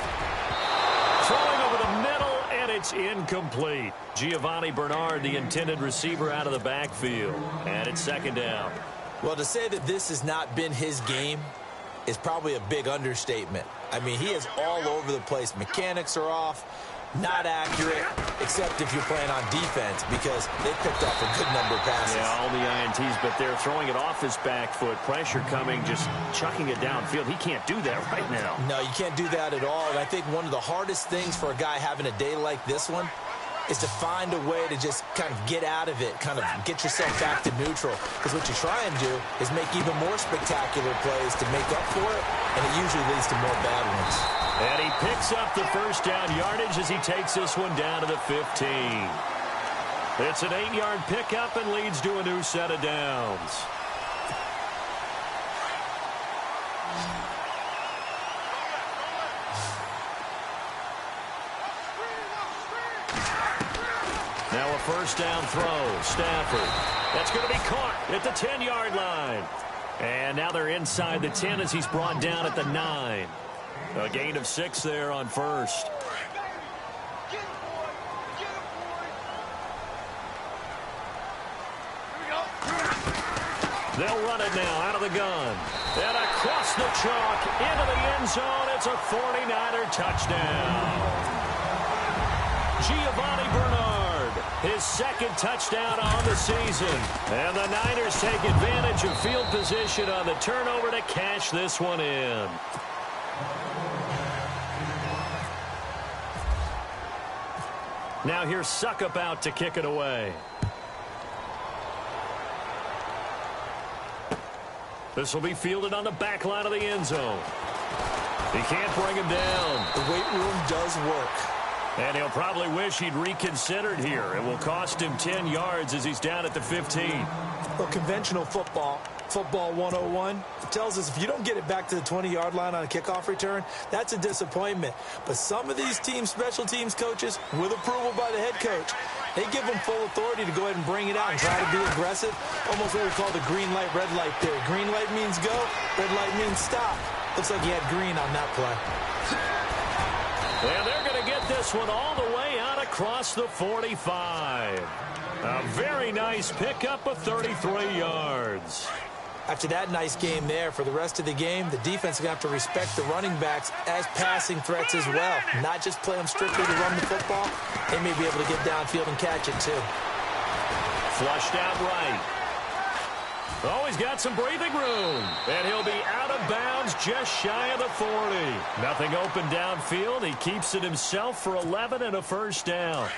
Throwing over the middle, and it's incomplete. Giovanni Bernard, the intended receiver, out of the backfield. And it's 2nd down. Well, to say that this has not been his game is probably a big understatement. I mean, he is all over the place. Mechanics are off. Not accurate, except if you're playing on defense, because they picked off a good number of passes. Yeah, all the INTs, but they're throwing it off his back foot. Pressure coming, just chucking it downfield. He can't do that right now. No, you can't do that at all. And I think one of the hardest things for a guy having a day like this one is to find a way to just kind of get out of it, kind of get yourself back to neutral. Because what you try and do is make even more spectacular plays to make up for it, and it usually leads to more bad ones. And he picks up the first down yardage as he takes this one down to the 15. It's an 8-yard pickup and leads to a new set of downs. Now a first down throw. Stafford. That's going to be caught at the 10-yard line. And now they're inside the 10 as he's brought down at the 9. A gain of 6 there on first. They'll run it now out of the gun. And across the chalk into the end zone. It's a 49er touchdown. Giovanni Bernard, his 2nd touchdown on the season. And the Niners take advantage of field position on the turnover to cash this one in. Now here's Suck about to kick it away. This will be fielded on the back line of the end zone. He can't bring him down. The weight room does work. And he'll probably wish he'd reconsidered here. It will cost him 10 yards as he's down at the 15. Well, conventional football 101, tells us if you don't get it back to the 20-yard line on a kickoff return, that's a disappointment. But some of these team special teams coaches, with approval by the head coach, they give them full authority to go ahead and bring it out and try to be aggressive. Almost what we call the green light, red light theory. Green light means go, red light means stop. Looks like he had green on that play. And they're going to get this one all the way out across the 45. A very nice pickup of 33 yards. After that nice game there, for the rest of the game, the defense is going to have to respect the running backs as passing threats as well. Not just play them strictly to run the football. They may be able to get downfield and catch it, too. Flushed out right. Oh, he's got some breathing room. And he'll be out of bounds just shy of the 40. Nothing open downfield. He keeps it himself for 11 and a first down.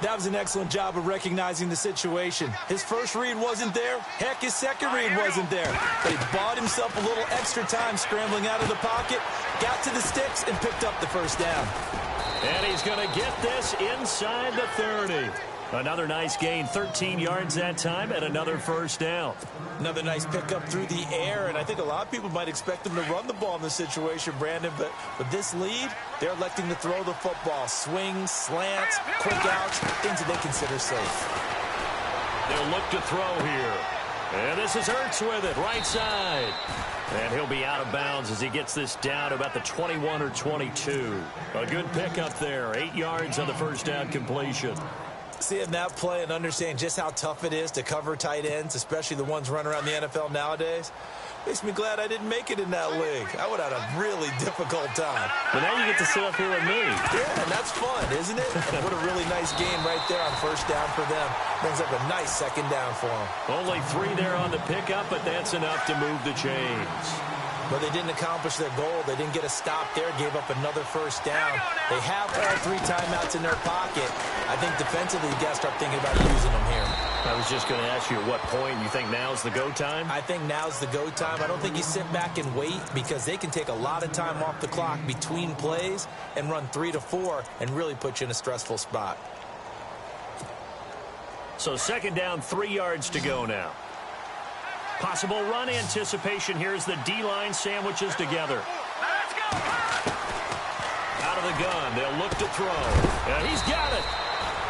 That was an excellent job of recognizing the situation. His first read wasn't there. Heck, his second read wasn't there. But he bought himself a little extra time scrambling out of the pocket, got to the sticks, and picked up the first down. And he's going to get this inside the 30. Another nice gain, 13 yards that time, and another first down. Another nice pickup through the air, and I think a lot of people might expect him to run the ball in this situation, Brandon, but with this lead, they're electing to throw the football. Swings, slants, quick outs, things that they consider safe. They'll look to throw here. And this is Ertz with it, right side. And he'll be out of bounds as he gets this down to about the 21 or 22. A good pickup there, 8 yards on the first down completion. Seeing that play and understand just how tough it is to cover tight ends, especially the ones running around the NFL nowadays, makes me glad I didn't make it in that league. I would have had a really difficult time. But now you get to sit up here with me. Yeah, and that's fun, isn't it? And what a really nice game right there on first down for them. Brings up a nice second down for them. Only 3 there on the pickup, but that's enough to move the chains. But they didn't accomplish their goal. They didn't get a stop there, gave up another first down. They have all 3 timeouts in their pocket. I think defensively, you got to start thinking about using them here. I was just going to ask you at what point you think now's the go time? I think now's the go time. I don't think you sit back and wait because they can take a lot of time off the clock between plays and run 3 to 4 and really put you in a stressful spot. So second down, 3 yards to go now. Possible run anticipation. Here's the D-line sandwiches together. Let's go! Out of the gun. They'll look to throw. And he's got it.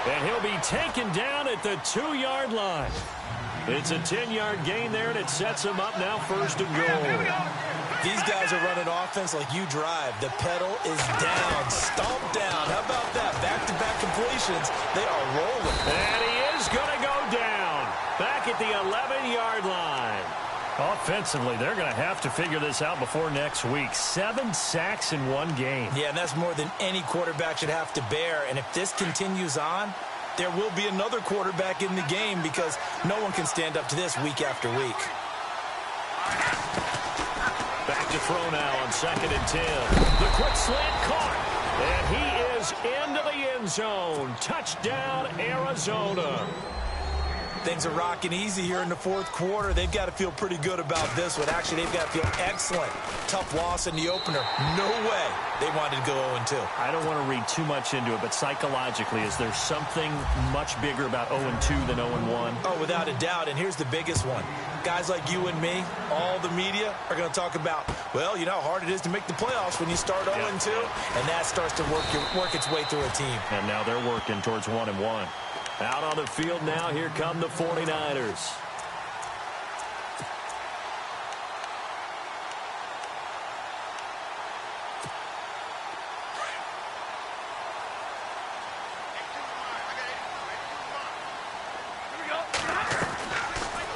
And he'll be taken down at the 2-yard line. It's a 10-yard gain there, and it sets him up now first and goal. These guys are running offense like you drive. The pedal is down. Stomp down. How about that? Back-to-back completions. They are rolling. And he is going to go down. Back at the 11-yard line. Offensively, they're going to have to figure this out before next week. 7 sacks in 1 game. Yeah, and that's more than any quarterback should have to bear. And if this continues on, there will be another quarterback in the game because no one can stand up to this week after week. Back to throw now on 2nd and 10. The quick slant caught. And he is into the end zone. Touchdown, Arizona. Things are rocking easy here in the 4th quarter. They've got to feel pretty good about this one. Actually, they've got to feel excellent. Tough loss in the opener. No way they wanted to go 0-2. I don't want to read too much into it, but psychologically, is there something much bigger about 0-2 than 0-1? Oh, without a doubt, and here's the biggest one. Guys like you and me, all the media, are going to talk about, well, you know how hard it is to make the playoffs when you start 0-2, and that starts to work its way through a team. And now they're working towards 1-1. Out on the field now, here come the 49ers.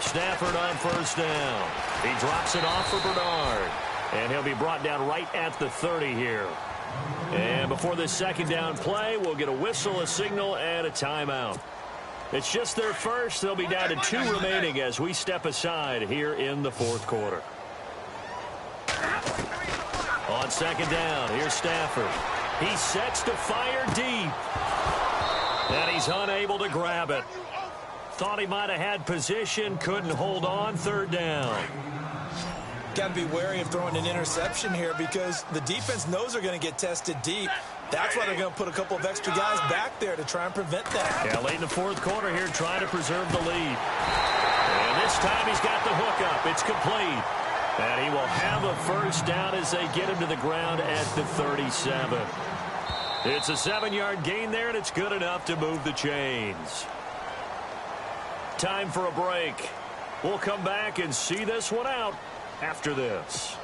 Stafford on first down. He drops it off for Bernard. And he'll be brought down right at the 30 here. And before this second down play, we'll get a whistle, a signal, and a timeout. It's just their first. They'll be down to 2 remaining as we step aside here in the 4th quarter. On second down, here's Stafford. He sets to fire deep. And he's unable to grab it. Thought he might have had position, couldn't hold on. 3rd down. Got to be wary of throwing an interception here because the defense knows they're going to get tested deep. That's why they're going to put a couple of extra guys back there to try and prevent that. Yeah, late in the 4th quarter here, trying to preserve the lead. And this time he's got the hookup. It's complete. And he will have a first down as they get him to the ground at the 37. It's a 7-yard gain there, and it's good enough to move the chains. Time for a break. We'll come back and see this one out after this.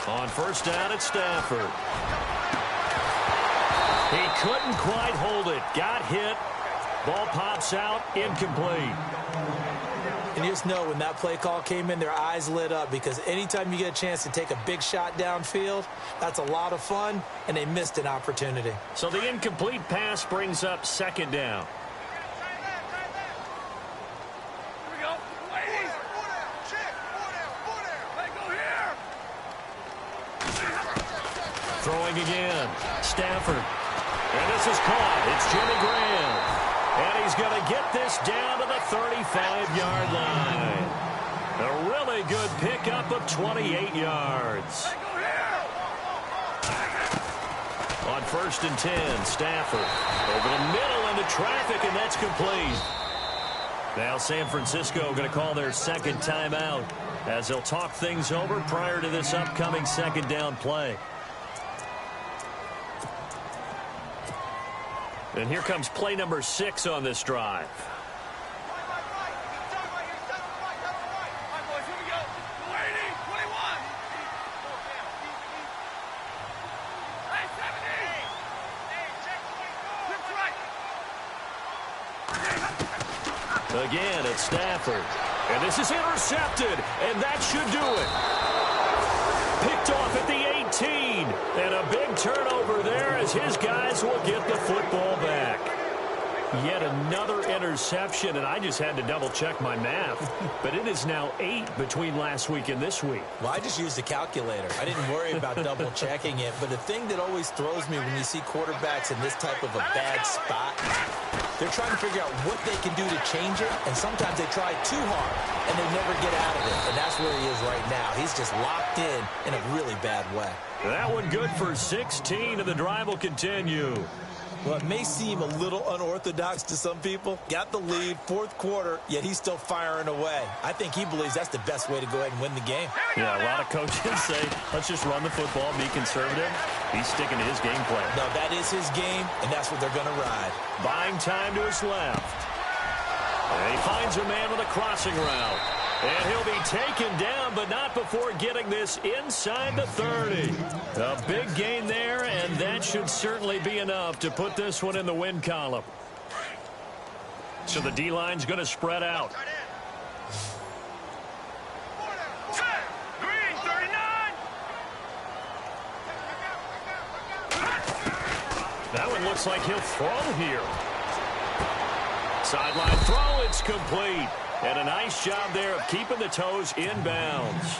On first down at Stafford. He couldn't quite hold it. Got hit. Ball pops out, incomplete. And you just know when that play call came in, their eyes lit up, because anytime you get a chance to take a big shot downfield, that's a lot of fun, and they missed an opportunity. So the incomplete pass brings up second down. Here we go. Ladies. Hey, go here. Throwing again. Stafford. And this is caught. It's Jimmy Graham. And he's going to get this down to the 35-yard line. A really good pickup of 28 yards. Hey, go here. On 1st and 10, Stafford over the middle into traffic, and that's complete. Now San Francisco going to call their second timeout as they'll talk things over prior to this upcoming second down play. And here comes play number 6 on this drive. All right, boys, here we go. 80, 21. Hey, 70. That's right. Again, it's Stafford. And this is intercepted, and that should do it. Picked off at the 18. And a big turnover there as his guys will get the football back. Yet another interception, and I just had to double-check my math. But it is now 8 between last week and this week. Well, I just used a calculator. I didn't worry about double-checking it. But the thing that always throws me when you see quarterbacks in this type of a bad spot, they're trying to figure out what they can do to change it, and sometimes they try too hard, and they never get out of it. And that's where he is right now. He's just locked in a really bad way. That one good for 16, and the drive will continue. Well, it may seem a little unorthodox to some people. Got the lead, 4th quarter, yet he's still firing away. I think he believes that's the best way to go ahead and win the game. Yeah, a lot of coaches say, let's just run the football, be conservative. He's sticking to his game plan. No, that is his game, and that's what they're going to ride. Buying time to his left. And he finds a man with a crossing route. And he'll be taken down, but not before getting this inside the 30. A big gain there, and that should certainly be enough to put this one in the win column. So the D-line's going to spread out. Green, 39. That one looks like he'll throw here. Sideline throw, it's complete. And a nice job there of keeping the toes in bounds.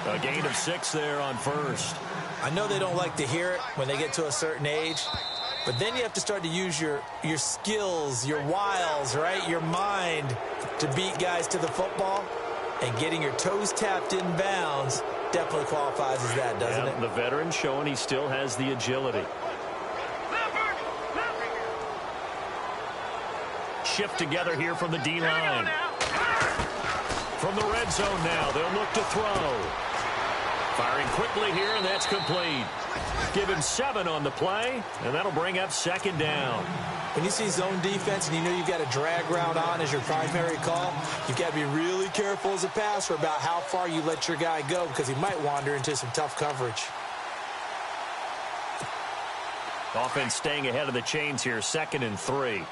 A gain of 6 there on 1st. I know they don't like to hear it when they get to a certain age, but then you have to start to use your skills, your wiles, right? Your mind to beat guys to the football. And getting your toes tapped in bounds definitely qualifies as that, doesn't it? The veteran showing he still has the agility. Shift together here from the D-line. From the red zone now, they'll look to throw. Firing quickly here, and that's complete. Give him 7 on the play, and that'll bring up second down. When you see zone defense and you know you've got a drag route on as your primary call, you've got to be really careful as a passer about how far you let your guy go, because he might wander into some tough coverage. Offense staying ahead of the chains here, 2nd and 3.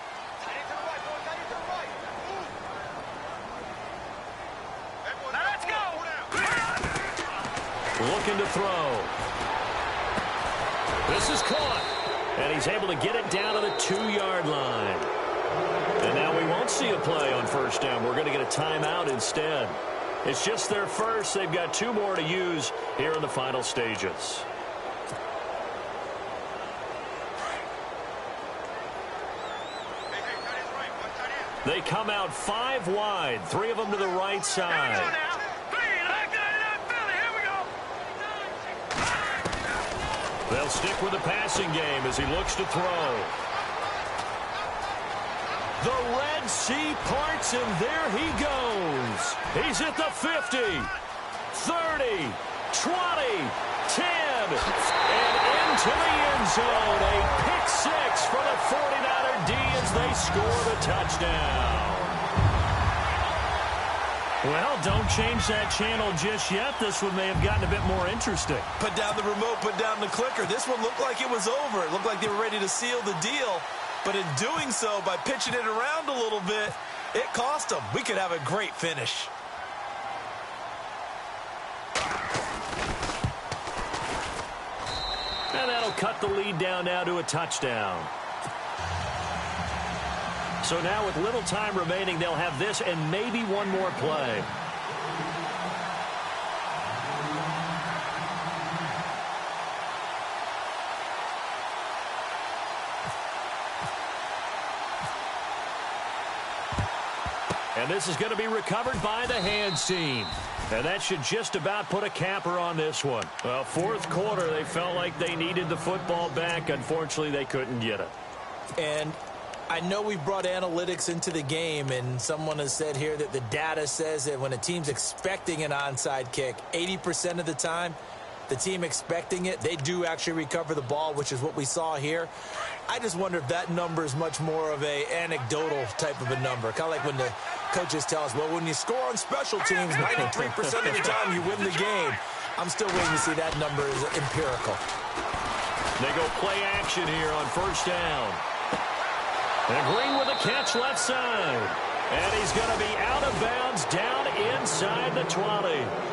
Looking to throw. This is caught. And he's able to get it down to the 2-yard line. And now we won't see a play on 1st down. We're going to get a timeout instead. It's just their first. They've got 2 more to use here in the final stages. They come out 5 wide. 3 of them to the right side. They'll stick with the passing game as he looks to throw. The Red Sea parts, and there he goes. He's at the 50, 30, 20, 10, and into the end zone. A pick 6 for the 49er D as they score the touchdown. Well, don't change that channel just yet. This one may have gotten a bit more interesting. Put down the remote, put down the clicker. This one looked like it was over. It looked like they were ready to seal the deal. But in doing so, by pitching it around a little bit, it cost them. We could have a great finish. And that'll cut the lead down now to a touchdown. So now with little time remaining, they'll have this and maybe one more play. And this is going to be recovered by the hands team. And that should just about put a capper on this one. Well, fourth quarter, they felt like they needed the football back. Unfortunately, they couldn't get it. And I know we've brought analytics into the game, and someone has said here that the data says that when a team's expecting an onside kick, 80% of the time, the team expecting it, they do actually recover the ball, which is what we saw here. I just wonder if that number is much more of a anecdotal type of a number. Kind of like when the coaches tell us, well, when you score on special teams, 93% of the time you win the game. I'm still waiting to see that number is empirical. They go play action here on first down. And Green with a catch left side. And he's going to be out of bounds down inside the 20.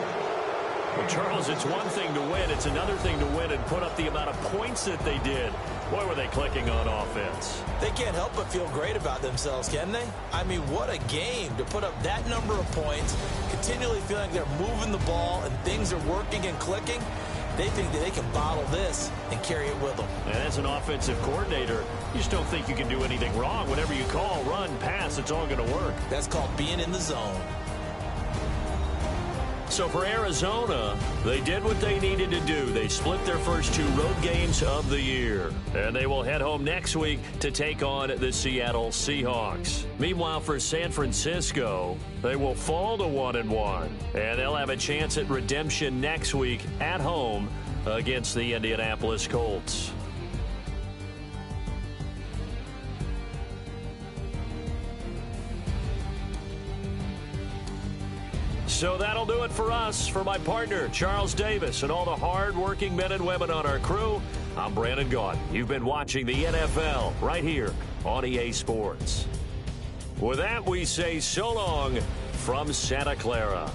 Well, Charles, it's one thing to win. It's another thing to win and put up the amount of points that they did. Boy, were they clicking on offense. They can't help but feel great about themselves, can they? I mean, what a game to put up that number of points, continually feeling they're moving the ball and things are working and clicking. They think that they can bottle this and carry it with them. And as an offensive coordinator, you just don't think you can do anything wrong. Whatever you call, run, pass, it's all going to work. That's called being in the zone. So for Arizona, they did what they needed to do. They split their first two road games of the year. And they will head home next week to take on the Seattle Seahawks. Meanwhile, for San Francisco, they will fall to 1-1. And they'll have a chance at redemption next week at home against the Indianapolis Colts. So that'll do it for us. For my partner, Charles Davis, and all the hard-working men and women on our crew, I'm Brandon Gaudin. You've been watching the NFL right here on EA Sports. With that, we say so long from Santa Clara.